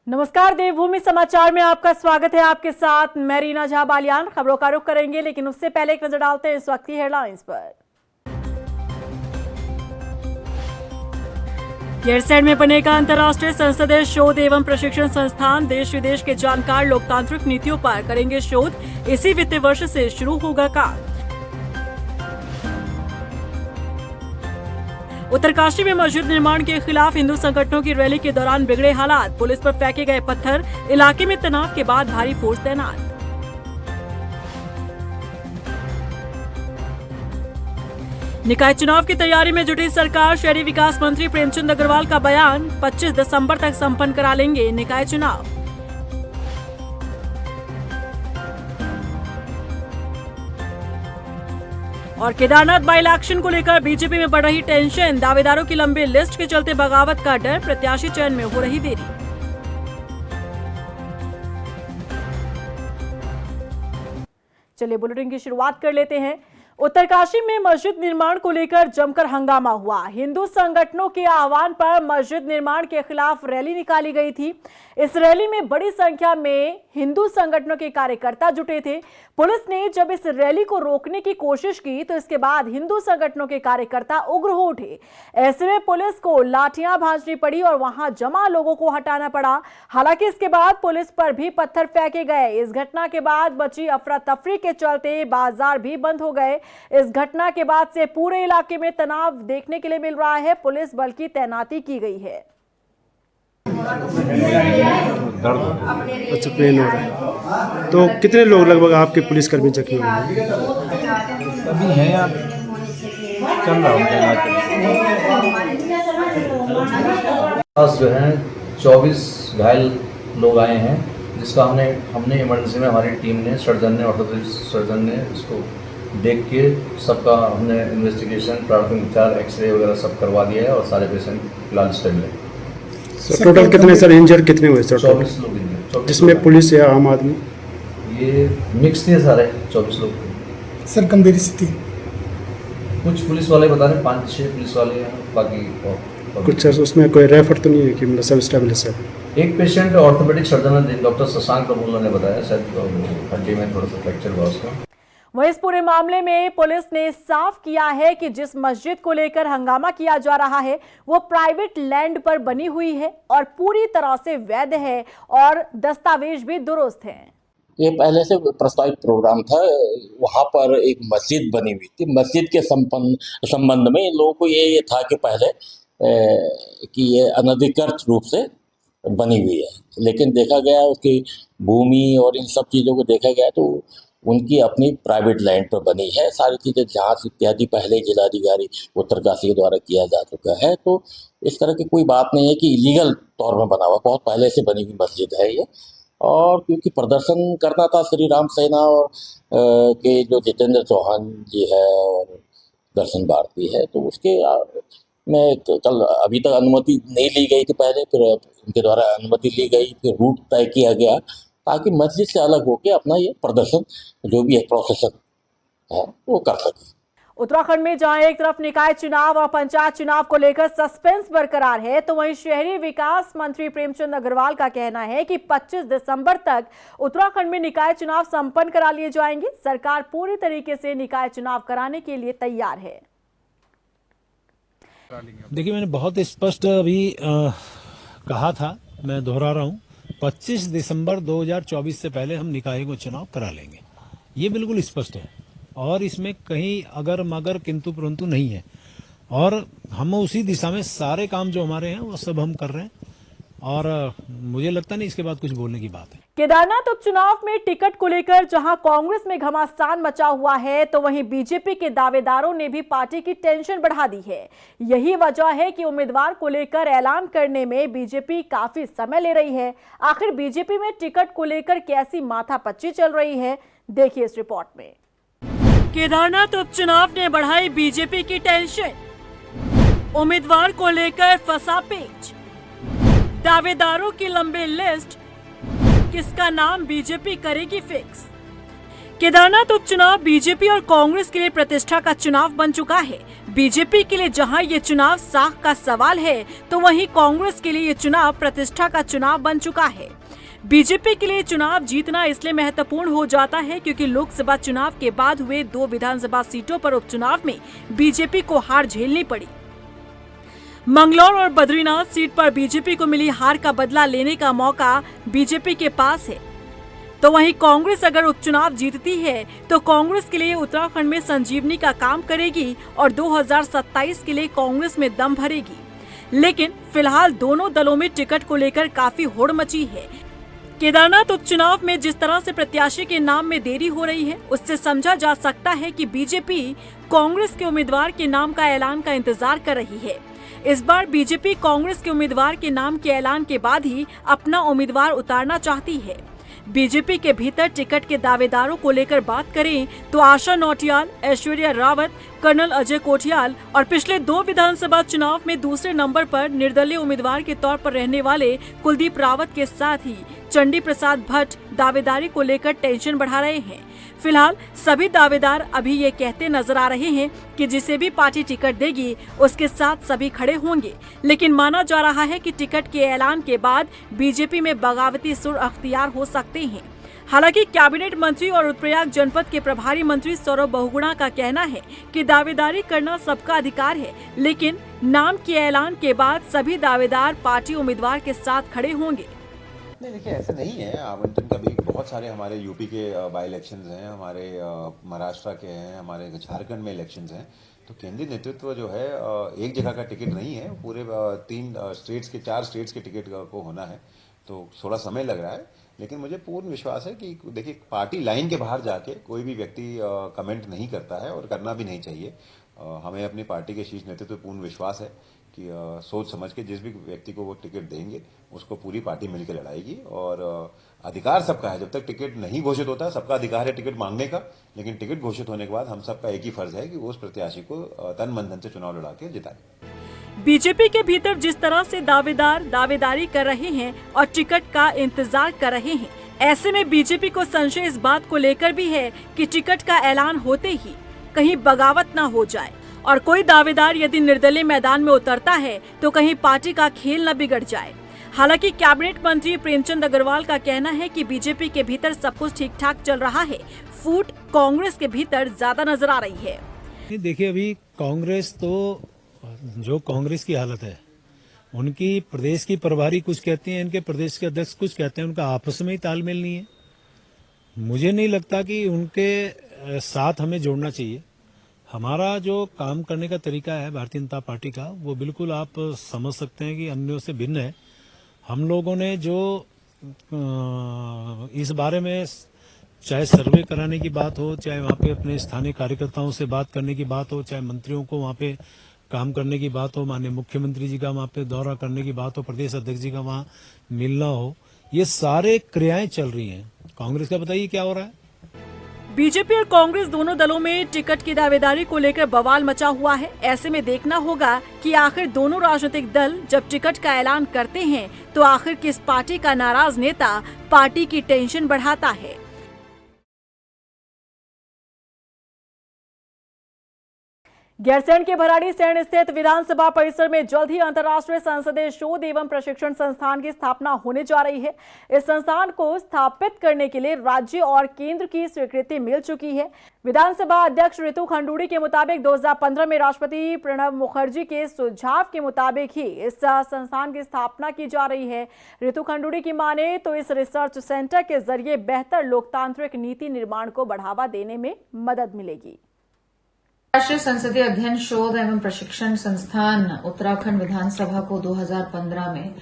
नमस्कार, देवभूमि समाचार में आपका स्वागत है। आपके साथ मैं रीना झा बालियान। खबरों का रुख करेंगे, लेकिन उससे पहले एक नजर डालते हैं इस वक्त की हेडलाइंस पर। गैरसैंण में बनेगा अंतर्राष्ट्रीय संसदीय शोध एवं प्रशिक्षण संस्थान। देश विदेश के जानकार लोकतांत्रिक नीतियों पर करेंगे शोध। इसी वित्तीय वर्ष से शुरू होगा काम। उत्तरकाशी में मस्जिद निर्माण के खिलाफ हिंदू संगठनों की रैली के दौरान बिगड़े हालात। पुलिस पर फेंके गए पत्थर। इलाके में तनाव के बाद भारी फोर्स तैनात। निकाय चुनाव की तैयारी में जुटी सरकार। शहरी विकास मंत्री प्रेमचंद अग्रवाल का बयान, 25 दिसंबर तक संपन्न करा लेंगे निकाय चुनाव। और केदारनाथ बाई इलेक्शन को लेकर बीजेपी में बढ़ रही टेंशन। दावेदारों की लंबी लिस्ट के चलते बगावत का डर। प्रत्याशी चयन में हो रही देरी। चलिए बुलेटिन की शुरुआत कर लेते हैं। उत्तरकाशी में मस्जिद निर्माण को लेकर जमकर हंगामा हुआ। हिंदू संगठनों के आह्वान पर मस्जिद निर्माण के खिलाफ रैली निकाली गई थी। इस रैली में बड़ी संख्या में हिंदू संगठनों के कार्यकर्ता जुटे थे। पुलिस ने जब इस रैली को रोकने की कोशिश की तो इसके बाद हिंदू संगठनों के कार्यकर्ता उग्र हो उठे। ऐसे में पुलिस को लाठियां भांजनी पड़ी और वहां जमा लोगों को हटाना पड़ा। हालांकि इसके बाद पुलिस पर भी पत्थर फेंके गए। इस घटना के बाद बची अफरा तफरी के चलते बाजार भी बंद हो गए। इस घटना के बाद से पूरे इलाके में तनाव देखने के लिए मिल रहा है। पुलिस बल की तैनाती की गई है। अच्छा, पेन हो रहा है। तो कितने लोग लगभग आपके पुलिसकर्मी जख्मी हुए हैं? अभी हैं आप चल रहा जो है 24 घायल लोग आए हैं, जिसका हमने इमरजेंसी में हमारी टीम ने ऑर्थोपेडिक सर्जन ने इसको देख के सबका हमने इन्वेस्टिगेशन, प्राथमिक उपचार, एक्सरे वगैरह सब करवा दिया है और सारे पेशेंट फिलहाल स्टेबल है। टोटल कितने सर इंजर्ड कितने हुए सर? 24 लोग इंजर्ड, जिसमें पुलिस या आम आदमी? ये मिक्स थे सारे 24 लोग। सर गंभीर स्थिति? कुछ पुलिस वाले बता रहे 5-6 पुलिस वाले हैं, बाकी और कुछ सर उसमें कोई रेफर तो नहीं है कि मतलब सब स्टेबल है? एक patient orthopaedic surgeon doctor Shashank Kapoor ने बताया, शायद हड्डी में थोड़ा सा फ्रैक्चर हुआ उसका। वहीं इस पूरे मामले में पुलिस ने साफ किया है कि जिस मस्जिद को लेकर हंगामा किया जा रहा है वो प्राइवेट लैंड पर बनी हुई है और पूरी तरह से वैध है और दस्तावेज भी दुरुस्त हैं। ये पहले से प्रस्तावित प्रोग्राम था। वहाँ पर एक मस्जिद बनी हुई थी। मस्जिद के संबंध में लोगों को ये था कि पहले कि ये अनधिकृत रूप से बनी हुई है, लेकिन देखा गया उसकी भूमि और इन सब चीज़ों को देखा गया तो उनकी अपनी प्राइवेट लैंड पर बनी है। सारी चीज़ें जांच इत्यादि पहले जिलाधिकारी उत्तरकाशी के द्वारा किया जा चुका है, तो इस तरह की कोई बात नहीं है कि इलीगल तौर में बना हुआ, बहुत पहले से बनी हुई मस्जिद है ये। और क्योंकि प्रदर्शन करना था श्री राम सेना और के जो जितेंद्र चौहान जी है और दर्शन भारती है, तो उसके में कल अभी तक अनुमति नहीं ली गई थी पहले, फिर उनके द्वारा अनुमति ली गई, फिर रूट तय किया गया ताकि मस्जिद से अलग होकर अपना ये प्रदर्शन जो भी है प्रोसेसन है वो कर सके। उत्तराखंड में जहां एक तरफ निकाय चुनाव और पंचायत चुनाव को लेकर सस्पेंस बरकरार है, तो वहीं शहरी विकास मंत्री प्रेमचंद अग्रवाल का कहना है कि 25 दिसंबर तक उत्तराखंड में निकाय चुनाव संपन्न करा लिए जाएंगे। सरकार पूरी तरीके से निकाय चुनाव कराने के लिए तैयार है। देखिए, मैंने बहुत स्पष्ट अभी कहा था, मैं दोहरा रहा हूँ, 25 दिसंबर 2024 से पहले हम निकाय को चुनाव करा लेंगे। ये बिल्कुल स्पष्ट है और इसमें कहीं अगर मगर किंतु परंतु नहीं है और हम उसी दिशा में सारे काम जो हमारे हैं वो सब हम कर रहे हैं और मुझे लगता नहीं इसके बाद कुछ बोलने की बात है। केदारनाथ उपचुनाव में टिकट को लेकर जहां कांग्रेस में घमासान मचा हुआ है, तो वहीं बीजेपी के दावेदारों ने भी पार्टी की टेंशन बढ़ा दी है। यही वजह है कि उम्मीदवार को लेकर ऐलान करने में बीजेपी काफी समय ले रही है। आखिर बीजेपी में टिकट को लेकर कैसी माथापच्ची चल रही है, देखिए इस रिपोर्ट में। केदारनाथ उपचुनाव ने बढ़ाई बीजेपी की टेंशन। उम्मीदवार को लेकर फंसा पेच। दावेदारों की लंबी लिस्ट, किसका नाम बीजेपी करेगी फिक्स। केदारनाथ उपचुनाव बीजेपी और कांग्रेस के लिए प्रतिष्ठा का चुनाव बन चुका है। बीजेपी के लिए जहां ये चुनाव साख का सवाल है, तो वहीं कांग्रेस के लिए ये चुनाव प्रतिष्ठा का चुनाव बन चुका है। बीजेपी के लिए चुनाव जीतना इसलिए महत्वपूर्ण हो जाता है क्योंकि लोकसभा चुनाव के बाद हुए 2 विधानसभा सीटों पर उपचुनाव में बीजेपी को हार झेलनी पड़ी। मंगलौर और बद्रीनाथ सीट पर बीजेपी को मिली हार का बदला लेने का मौका बीजेपी के पास है। तो वहीं कांग्रेस अगर उपचुनाव जीतती है तो कांग्रेस के लिए उत्तराखंड में संजीवनी का काम करेगी और 2027 के लिए कांग्रेस में दम भरेगी। लेकिन फिलहाल दोनों दलों में टिकट को लेकर काफी होड़ मची है। केदारनाथ उपचुनाव में जिस तरह से प्रत्याशी के नाम में देरी हो रही है, उससे समझा जा सकता है कि बीजेपी कांग्रेस के उम्मीदवार के नाम का ऐलान का इंतजार कर रही है। इस बार बीजेपी कांग्रेस के उम्मीदवार के नाम के ऐलान के बाद ही अपना उम्मीदवार उतारना चाहती है। बीजेपी के भीतर टिकट के दावेदारों को लेकर बात करें तो आशा नौटियाल, ऐश्वर्या रावत, कर्नल अजय कोठियाल और पिछले 2 विधानसभा चुनाव में दूसरे नंबर पर निर्दलीय उम्मीदवार के तौर पर रहने वाले कुलदीप रावत के साथ ही चंडी प्रसाद भट्ट दावेदारी को लेकर टेंशन बढ़ा रहे हैं। फिलहाल सभी दावेदार अभी ये कहते नजर आ रहे हैं कि जिसे भी पार्टी टिकट देगी उसके साथ सभी खड़े होंगे, लेकिन माना जा रहा है कि टिकट के ऐलान के बाद बीजेपी में बगावती सुर अख्तियार हो सकते हैं। हालांकि कैबिनेट मंत्री और रुद्रप्रयाग जनपद के प्रभारी मंत्री सौरभ बहुगुणा का कहना है कि दावेदारी करना सबका अधिकार है, लेकिन नाम के ऐलान के बाद सभी दावेदार पार्टी उम्मीदवार के साथ खड़े होंगे। नहीं, देखिए ऐसा नहीं है। आवंटन का भी बहुत सारे हमारे यूपी के बाई इलेक्शंस हैं, हमारे महाराष्ट्र के हैं, हमारे झारखंड में इलेक्शंस हैं। तो केंद्रीय नेतृत्व जो है एक जगह का टिकट नहीं है, पूरे 4 स्टेट्स के टिकट को होना है। तो थोड़ा समय लग रहा है, लेकिन मुझे पूर्ण विश्वास है कि देखिए पार्टी लाइन के बाहर जाके कोई भी व्यक्ति कमेंट नहीं करता है और करना भी नहीं चाहिए। हमें अपनी पार्टी के शीर्ष नेतृत्व पर पूर्ण विश्वास है कि सोच समझ के जिस भी व्यक्ति को वो टिकट देंगे उसको पूरी पार्टी मिलकर लड़ाएगी। और अधिकार सबका है, जब तक टिकट नहीं घोषित होता सबका अधिकार है टिकट मांगने का, लेकिन टिकट घोषित होने के बाद हम सबका एक ही फर्ज है कि उस प्रत्याशी को तन मन धन से चुनाव लड़ा के जिताए। बीजेपी के भीतर जिस तरह से दावेदार दावेदारी कर रहे हैं और टिकट का इंतजार कर रहे हैं, ऐसे में बीजेपी को संशय इस बात को लेकर भी है कि टिकट का ऐलान होते ही कहीं बगावत न हो जाए और कोई दावेदार यदि निर्दलीय मैदान में उतरता है तो कहीं पार्टी का खेल न बिगड़ जाए। हालांकि कैबिनेट मंत्री प्रेमचंद अग्रवाल का कहना है कि बीजेपी के भीतर सब कुछ ठीक ठाक चल रहा है, फूट कांग्रेस के भीतर ज्यादा नजर आ रही है। देखिए अभी कांग्रेस तो जो कांग्रेस की हालत है, उनकी प्रदेश की प्रभारी कुछ कहती हैं, इनके प्रदेश के अध्यक्ष कुछ कहते हैं, उनका आपस में ही तालमेल नहीं है। मुझे नहीं लगता कि उनके साथ हमें जोड़ना चाहिए। हमारा जो काम करने का तरीका है भारतीय जनता पार्टी का, वो बिल्कुल आप समझ सकते हैं कि अन्यों से भिन्न है। हम लोगों ने जो इस बारे में चाहे सर्वे कराने की बात हो, चाहे वहाँ पे अपने स्थानीय कार्यकर्ताओं से बात करने की बात हो, चाहे मंत्रियों को वहाँ पे काम करने की बात हो, माननीय मुख्यमंत्री जी का वहाँ पे दौरा करने की बात हो, प्रदेश अध्यक्ष जी का वहाँ मिलना हो, ये सारे क्रियाएं चल रही हैं। कांग्रेस का बताइए क्या हो रहा है? बीजेपी और कांग्रेस दोनों दलों में टिकट की दावेदारी को लेकर बवाल मचा हुआ है। ऐसे में देखना होगा कि आखिर दोनों राजनीतिक दल जब टिकट का ऐलान करते हैं तो आखिर किस पार्टी का नाराज नेता पार्टी की टेंशन बढ़ाता है। गैरसैंण के भराड़ीसैंण स्थित विधानसभा परिसर में जल्द ही अंतर्राष्ट्रीय संसदीय शोध एवं प्रशिक्षण संस्थान की स्थापना होने जा रही है। इस संस्थान को स्थापित करने के लिए राज्य और केंद्र की स्वीकृति मिल चुकी है। विधानसभा अध्यक्ष ऋतु खंडूड़ी के मुताबिक 2015 में राष्ट्रपति प्रणब मुखर्जी के सुझाव के मुताबिक ही इस संस्थान की स्थापना की जा रही है। ऋतु खंडूड़ी की माने तो इस रिसर्च सेंटर के जरिए बेहतर लोकतांत्रिक नीति निर्माण को बढ़ावा देने में मदद मिलेगी। राष्ट्रीय संसदीय अध्ययन शोध एवं प्रशिक्षण संस्थान उत्तराखंड विधानसभा को 2015 में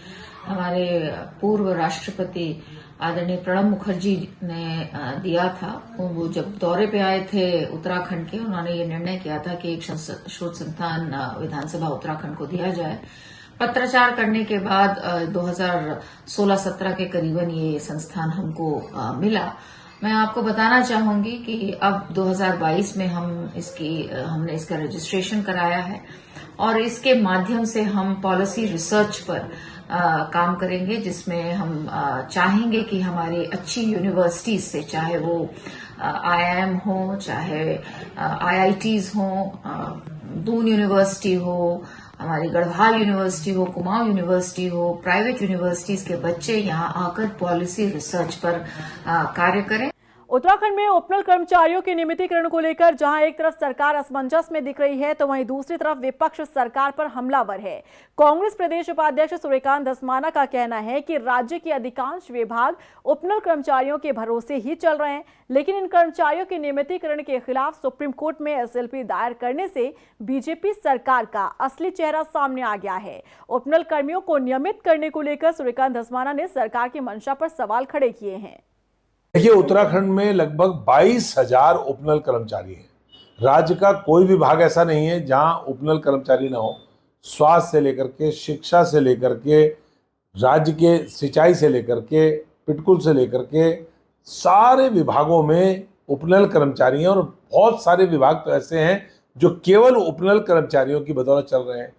हमारे पूर्व राष्ट्रपति आदरणीय प्रणब मुखर्जी ने दिया था। वो जब दौरे पे आए थे उत्तराखंड के, उन्होंने ये निर्णय किया था कि एक शोध संस्थान विधानसभा उत्तराखंड को दिया जाए। पत्राचार करने के बाद 2016-17 के करीबन ये संस्थान हमको मिला। मैं आपको बताना चाहूंगी कि अब 2022 में हमने इसका रजिस्ट्रेशन कराया है और इसके माध्यम से हम पॉलिसी रिसर्च पर काम करेंगे, जिसमें हम चाहेंगे कि हमारी अच्छी यूनिवर्सिटीज से, चाहे वो IIM हो, चाहे IITs हो, दून यूनिवर्सिटी हो, हमारी गढ़वाल यूनिवर्सिटी हो, कुमाऊं यूनिवर्सिटी हो, प्राइवेट यूनिवर्सिटीज के बच्चे यहाँ आकर पॉलिसी रिसर्च पर कार्य करें। उत्तराखंड में उपनल कर्मचारियों के नियमितीकरण को लेकर जहां एक तरफ सरकार असमंजस में दिख रही है, तो वहीं दूसरी तरफ विपक्ष सरकार पर हमलावर है। कांग्रेस प्रदेश उपाध्यक्ष सूर्यकांत धस्माना का कहना है कि राज्य के अधिकांश विभाग उपनल कर्मचारियों के भरोसे ही चल रहे हैं, लेकिन इन कर्मचारियों के नियमितीकरण के खिलाफ सुप्रीम कोर्ट में SLP दायर करने से बीजेपी सरकार का असली चेहरा सामने आ गया है। उपनल कर्मियों को नियमित करने को लेकर सूर्यकांत धस्माना ने सरकार की मंशा पर सवाल खड़े किए हैं। देखिए, उत्तराखंड में लगभग 22,000 उपनल कर्मचारी हैं। राज्य का कोई विभाग ऐसा नहीं है जहां उपनल कर्मचारी ना हो। स्वास्थ्य से लेकर के, शिक्षा से लेकर के, राज्य के सिंचाई से लेकर के, पिटकुल से लेकर के, सारे विभागों में उपनल कर्मचारी हैं। और बहुत सारे विभाग तो ऐसे हैं जो केवल उपनल कर्मचारियों की बदौलत चल रहे हैं।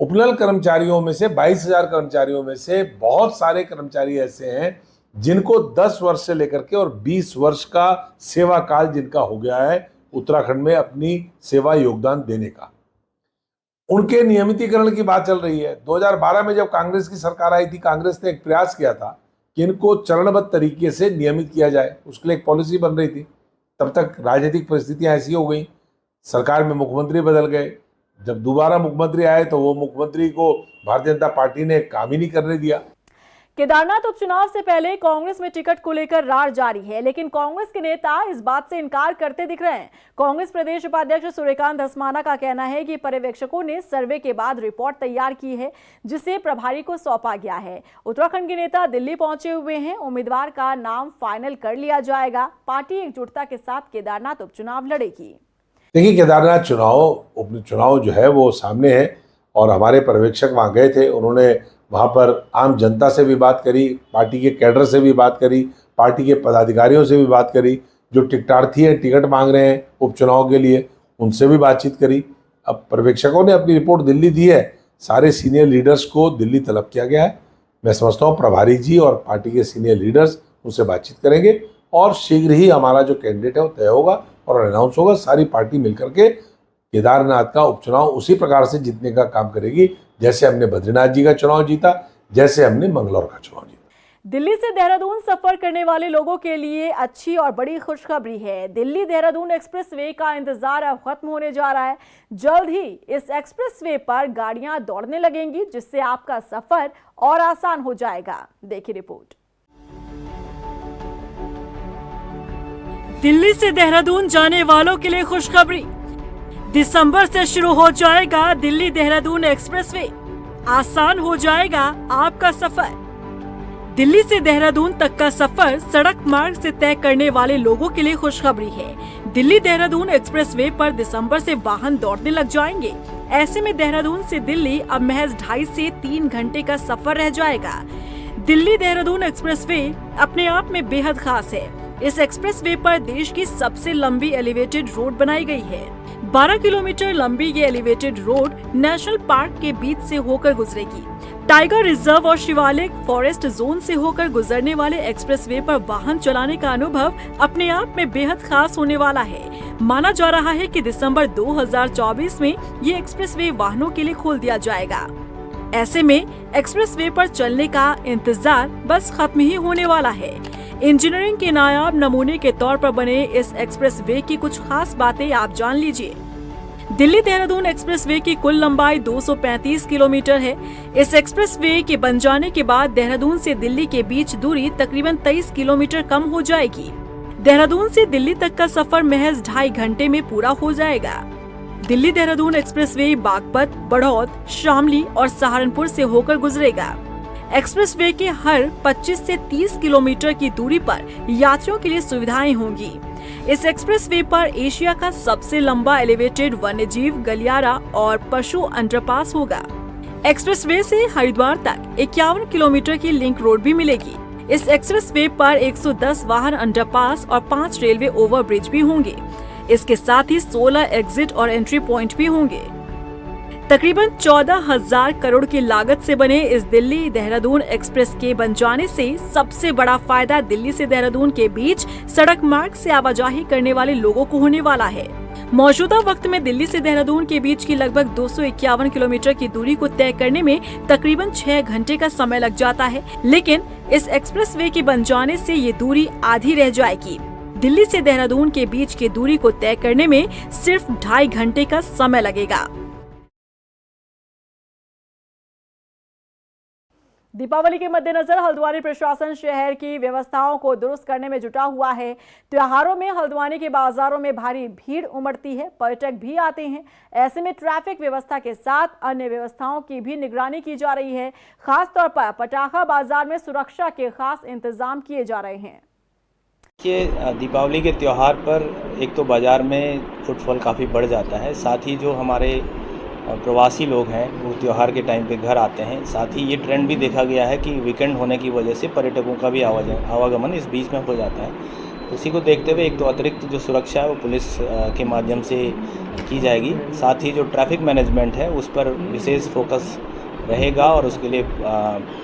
उपनल कर्मचारियों में से 22,000 कर्मचारियों में से बहुत सारे कर्मचारी ऐसे हैं जिनको 10 वर्ष से लेकर के और 20 वर्ष का सेवा काल जिनका हो गया है उत्तराखंड में अपनी सेवा योगदान देने का, उनके नियमितीकरण की बात चल रही है। 2012 में जब कांग्रेस की सरकार आई थी, कांग्रेस ने एक प्रयास किया था कि इनको चरणबद्ध तरीके से नियमित किया जाए। उसके लिए एक पॉलिसी बन रही थी। तब तक राजनीतिक परिस्थितियां ऐसी हो गई, सरकार में मुख्यमंत्री बदल गए। जब दोबारा मुख्यमंत्री आए तो वो मुख्यमंत्री को भारतीय जनता पार्टी ने काम ही नहीं करने दिया। केदारनाथ उपचुनाव से पहले कांग्रेस में टिकट को लेकर रार जारी है, लेकिन कांग्रेस के नेता इस बात से इनकार करते दिख रहे हैं। कांग्रेस प्रदेश उपाध्यक्ष सूर्यकांत धस्माना का कहना है कि पर्यवेक्षकों ने सर्वे के बाद रिपोर्ट तैयार की है, जिसे प्रभारी को सौंपा गया है। उत्तराखंड के नेता दिल्ली पहुंचे हुए हैं, उम्मीदवार का नाम फाइनल कर लिया जाएगा। पार्टी एकजुटता के साथ केदारनाथ उपचुनाव लड़ेगी। देखिए, केदारनाथ उपचुनाव जो है वो सामने है और हमारे पर्यवेक्षक वहाँ गए थे। उन्होंने वहाँ पर आम जनता से भी बात करी, पार्टी के कैडर से भी बात करी, पार्टी के पदाधिकारियों से भी बात करी, जो टिकटार्थी हैं, टिकट मांग रहे हैं उपचुनाव के लिए, उनसे भी बातचीत करी। अब पर्यवेक्षकों ने अपनी रिपोर्ट दिल्ली दी है। सारे सीनियर लीडर्स को दिल्ली तलब किया गया है। मैं समझता हूँ प्रभारी जी और पार्टी के सीनियर लीडर्स उनसे बातचीत करेंगे और शीघ्र ही हमारा जो कैंडिडेट है वो तय होगा और अनाउंस होगा। सारी पार्टी मिलकर के केदारनाथ का उपचुनाव उसी प्रकार से जीतने का काम करेगी जैसे हमने बद्रीनाथ जी का चुनाव जीता, जैसे हमने मंगलौर का चुनाव जीता। दिल्ली से देहरादून सफर करने वाले लोगों के लिए अच्छी और बड़ी खुशखबरी है। दिल्ली देहरादून एक्सप्रेसवे का इंतजार अब खत्म होने जा रहा है। जल्द ही इस एक्सप्रेसवे पर गाड़ियां दौड़ने लगेंगी, जिससे आपका सफर और आसान हो जाएगा। देखिए रिपोर्ट। दिल्ली से देहरादून जाने वालों के लिए खुशखबरी। दिसंबर से शुरू हो जाएगा दिल्ली देहरादून एक्सप्रेसवे। आसान हो जाएगा आपका सफर। दिल्ली से देहरादून तक का सफर सड़क मार्ग से तय करने वाले लोगों के लिए खुशखबरी है। दिल्ली देहरादून एक्सप्रेसवे पर दिसंबर से वाहन दौड़ने लग जाएंगे। ऐसे में देहरादून से दिल्ली अब महज 2.5 से 3 घंटे का सफर रह जाएगा। दिल्ली देहरादून एक्सप्रेसवे अपने आप में बेहद खास है। इस एक्सप्रेसवे पर देश की सबसे लंबी एलिवेटेड रोड बनाई गई है। 12 किलोमीटर लंबी ये एलिवेटेड रोड नेशनल पार्क के बीच से होकर गुजरेगी। टाइगर रिजर्व और शिवालिक फॉरेस्ट जोन से होकर गुजरने वाले एक्सप्रेसवे पर वाहन चलाने का अनुभव अपने आप में बेहद खास होने वाला है। माना जा रहा है कि दिसंबर 2024 में ये एक्सप्रेसवे वाहनों के लिए खोल दिया जाएगा। ऐसे में एक्सप्रेसवे पर चलने का इंतजार बस खत्म ही होने वाला है। इंजीनियरिंग के नायाब नमूने के तौर पर बने इस एक्सप्रेसवे की कुछ खास बातें आप जान लीजिए। दिल्ली देहरादून एक्सप्रेसवे की कुल लंबाई 235 किलोमीटर है। इस एक्सप्रेसवे के बन जाने के बाद देहरादून से दिल्ली के बीच दूरी तकरीबन 23 किलोमीटर कम हो जाएगी। देहरादून से दिल्ली तक का सफर महज 2.5 घंटे में पूरा हो जाएगा। दिल्ली देहरादून एक्सप्रेसवे बागपत, बड़ौद, शामली और सहारनपुर से होकर गुजरेगा। एक्सप्रेसवे के हर 25 से 30 किलोमीटर की दूरी पर यात्रियों के लिए सुविधाएं होंगी। इस एक्सप्रेसवे पर एशिया का सबसे लंबा एलिवेटेड वन्यजीव गलियारा और पशु अंडरपास होगा। एक्सप्रेसवे से हरिद्वार तक 51 किलोमीटर की लिंक रोड भी मिलेगी। इस एक्सप्रेसवे पर 110 वाहन अंडरपास और 5 रेलवे ओवरब्रिज भी होंगे। इसके साथ ही 16 एग्जिट और एंट्री पॉइंट भी होंगे। तकरीबन 14,000 करोड़ की लागत से बने इस दिल्ली देहरादून एक्सप्रेस के बन जाने से सबसे बड़ा फायदा दिल्ली से देहरादून के बीच सड़क मार्ग से आवाजाही करने वाले लोगों को होने वाला है। मौजूदा वक्त में दिल्ली से देहरादून के बीच की लगभग 251 किलोमीटर की दूरी को तय करने में तकरीबन 6 घंटे का समय लग जाता है, लेकिन इस एक्सप्रेसवे के बन जाने से ये दूरी आधी रह जाएगी। दिल्ली से देहरादून के बीच की दूरी को तय करने में सिर्फ 2.5 घंटे का समय लगेगा। दीपावली के मद्देनजर हल्द्वानी प्रशासन शहर की व्यवस्थाओं को दुरुस्त करने में जुटा हुआ है। त्योहारों में हल्द्वानी के बाजारों में भारी भीड़ उमड़ती है, पर्यटक भी आते हैं। ऐसे में ट्रैफिक व्यवस्था के साथ अन्य व्यवस्थाओं की भी निगरानी की जा रही है। खास तौर पर पटाखा बाजार में सुरक्षा के खास इंतजाम किए जा रहे हैं। ये दीपावली के त्यौहार पर एक तो बाज़ार में फुटफॉल काफ़ी बढ़ जाता है, साथ ही जो हमारे प्रवासी लोग हैं वो त्यौहार के टाइम पे घर आते हैं। साथ ही ये ट्रेंड भी देखा गया है कि वीकेंड होने की वजह से पर्यटकों का भी आवागमन इस बीच में हो जाता है। उसी को देखते हुए एक तो अतिरिक्त जो सुरक्षा है वो पुलिस के माध्यम से की जाएगी। साथ ही जो ट्रैफिक मैनेजमेंट है उस पर विशेष फोकस रहेगा और उसके लिए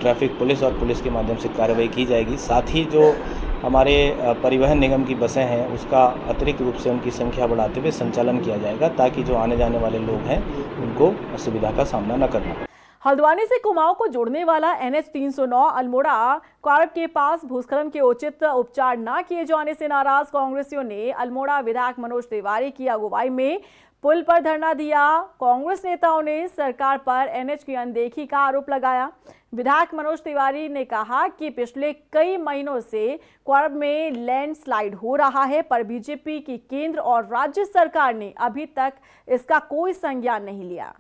ट्रैफिक पुलिस और पुलिस के माध्यम से कार्रवाई की जाएगी। साथ ही जो हमारे परिवहन निगम की बसें हैं उसका अतिरिक्त रूप से उनकी संख्या बढ़ाते हुए संचालन किया जाएगा ताकि जो आने जाने वाले लोग हैं उनको असुविधा का सामना न करना पड़े। हल्द्वानी से कुमाऊं को जोड़ने वाला NH 309 अल्मोड़ा क्वार्ब के पास भूस्खलन के उचित उपचार न किए जाने से नाराज कांग्रेसियों ने अल्मोड़ा विधायक मनोज तिवारी की अगुवाई में पुल पर धरना दिया। कांग्रेस नेताओं ने सरकार पर NH की अनदेखी का आरोप लगाया। विधायक मनोज तिवारी ने कहा कि पिछले कई महीनों से क्वार्ब में लैंडस्लाइड हो रहा है, पर बीजेपी की केंद्र और राज्य सरकार ने अभी तक इसका कोई संज्ञान नहीं लिया।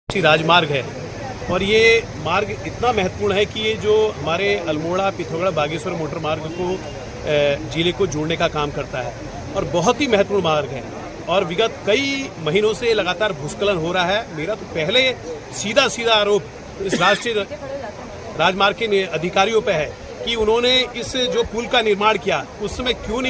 राजमार्ग है और ये मार्ग इतना महत्वपूर्ण है कि ये जो हमारे अल्मोड़ा पिथौरागढ़ बागेश्वर मोटर मार्ग को जिले को जोड़ने का काम करता है और बहुत ही महत्वपूर्ण मार्ग है और विगत कई महीनों से लगातार भूस्खलन हो रहा है। मेरा तो पहले सीधा आरोप इस राष्ट्रीय राजमार्ग के अधिकारियों पे है कि उन्होंने इस जो पुल का निर्माण किया उस समय क्यों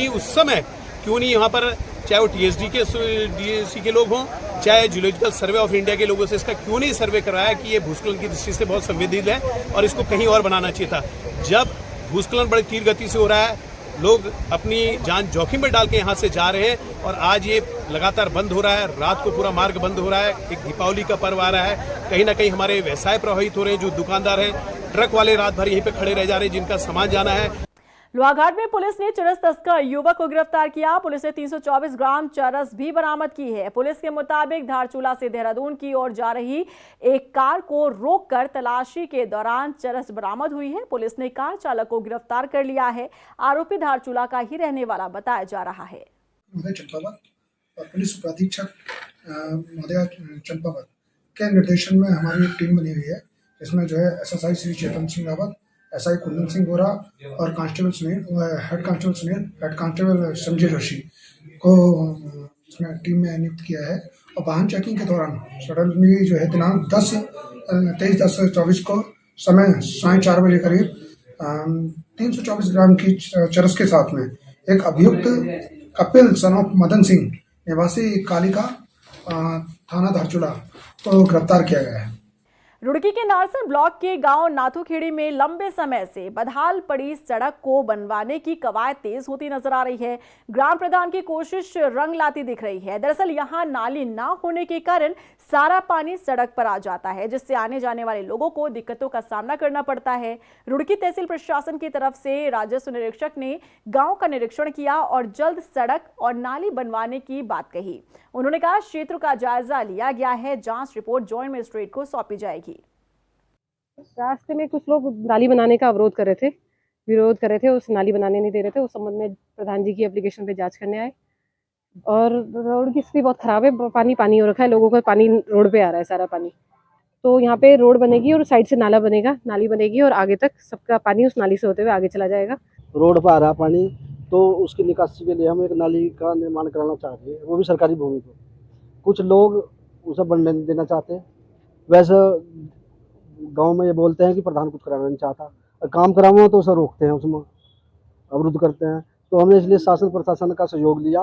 नहीं यहाँ पर चाहे वो DSC के लोग हों चाहे जियोलॉजिकल सर्वे ऑफ इंडिया के लोगों से इसका क्यों नहीं सर्वे कराया कि ये भूस्खलन की दृष्टि से बहुत संवेदनशील है और इसको कहीं और बनाना चाहिए था। जब भूस्खलन बड़ी तीव्र गति से हो रहा है, लोग अपनी जान जोखिम में डाल के यहाँ से जा रहे हैं और आज ये लगातार बंद हो रहा है। रात को पूरा मार्ग बंद हो रहा है। एक दीपावली का पर्व आ रहा है, कहीं ना कहीं हमारे व्यवसाय प्रभावित हो रहे हैं। जो दुकानदार हैं, ट्रक वाले रात भर यहीं पे खड़े रह जा रहे हैं जिनका सामान जाना है। लोहाघाट में पुलिस ने चरस तस्कर युवक को गिरफ्तार किया। पुलिस ने 324 ग्राम चरस भी बरामद की है। पुलिस के मुताबिक धारचूला से देहरादून की ओर जा रही एक कार को रोककर तलाशी के दौरान चरस बरामद हुई है। पुलिस ने कार चालक को गिरफ्तार कर लिया है। आरोपी धारचूला का ही रहने वाला बताया जा रहा है। पुलिस उपाधीक्षक महोदय चंपावत के निर्देशन में हमारी एक टीम बनी हुई है, इसमें जो है SSI श्री चेतन सिंह रावत, SI कुंदन सिंह गोरा और constable Sunil, head constable Sunil, head constable Sanjay Joshi को इसमें टीम में नियुक्त किया है। और वाहन चेकिंग के दौरान सडनली जो है दिनांक 23/10/24 को समय 4:30 बजे करीब 324 ग्राम की चरस के साथ में एक अभियुक्त कपिल सन ऑफ मदन सिंह निवासी कालिका थाना धारचूला को गिरफ्तार किया गया है। रुड़की के नारसन ब्लॉक के गांव नाथूखेड़ी में लंबे समय से बदहाल पड़ी सड़क को बनवाने की कवायद तेज होती नजर आ रही है। ग्राम प्रधान की कोशिश रंग लाती दिख रही है। दरअसल यहां नाली ना होने के कारण सारा पानी सड़क पर आ जाता है, जिससे आने जाने वाले लोगों को दिक्कतों का सामना करना पड़ता है। रुड़की तहसील प्रशासन की तरफ से राजस्व निरीक्षक ने गाँव का निरीक्षण किया और जल्द सड़क और नाली बनवाने की बात कही। उन्होंने कहा क्षेत्र का जायजा लिया गया है, जांच रिपोर्ट जॉइंट मजिस्ट्रेट को सौंपी जाएगी। रास्ते में कुछ लोग नाली बनाने का विरोध कर रहे थे, उस नाली बनाने नहीं दे रहे थे। उस संबंध में प्रधान जी की एप्लीकेशन पे जांच करने आए और रोड की स्थिति बहुत खराब है, पानी हो रखा है, लोगों का पानी रोड पे आ रहा है सारा पानी। तो यहाँ पे रोड बनेगी और साइड से नाली बनेगी और आगे तक सबका पानी उस नाली से होते हुए आगे चला जाएगा। रोड पर आ रहा पानी, तो उसकी निकासी के लिए हम एक नाली का निर्माण कराना चाहते हैं, वो भी सरकारी भूमि पर। कुछ लोग उसे बनने देना चाहते हैं। वैसे गांव में ये बोलते हैं कि प्रधान कुछ कराना नहीं चाहता, और काम कराओ तो उसे रोकते हैं, उसमें अवरुद्ध करते हैं। तो हमने इसलिए शासन प्रशासन का सहयोग लिया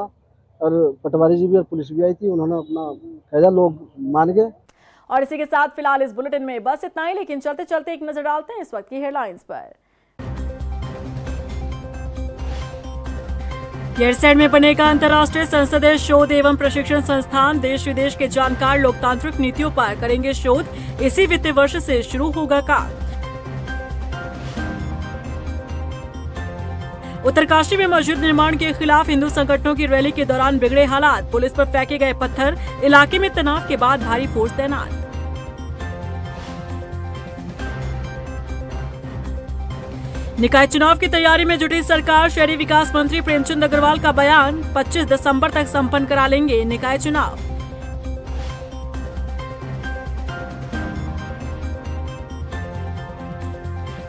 और पटवारी जी भी और पुलिस भी आई थी, उन्होंने अपना कहा, लोग मान गए। और इसी के साथ फिलहाल इस बुलेटिन में बस इतना ही, लेकिन चलते चलते एक नजर डालते हैं इस वक्त की हेडलाइंस पर। गैरसैंण में बनेगा अंतर्राष्ट्रीय संसदीय शोध एवं प्रशिक्षण संस्थान। देश विदेश के जानकार लोकतांत्रिक नीतियों पर करेंगे शोध। इसी वित्तीय वर्ष से शुरू होगा काम। उत्तरकाशी में मस्जिद निर्माण के खिलाफ हिंदू संगठनों की रैली के दौरान बिगड़े हालात। पुलिस पर फेंके गए पत्थर। इलाके में तनाव के बाद भारी फोर्स तैनात। निकाय चुनाव की तैयारी में जुटी सरकार। शहरी विकास मंत्री प्रेमचंद अग्रवाल का बयान, 25 दिसंबर तक संपन्न करा लेंगे निकाय चुनाव।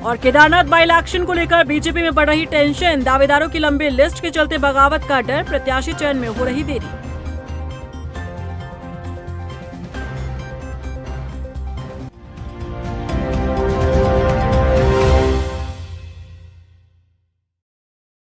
और केदारनाथ बाई इलेक्शन को लेकर बीजेपी में बढ़ रही टेंशन। दावेदारों की लंबी लिस्ट के चलते बगावत का डर। प्रत्याशी चयन में हो रही देरी।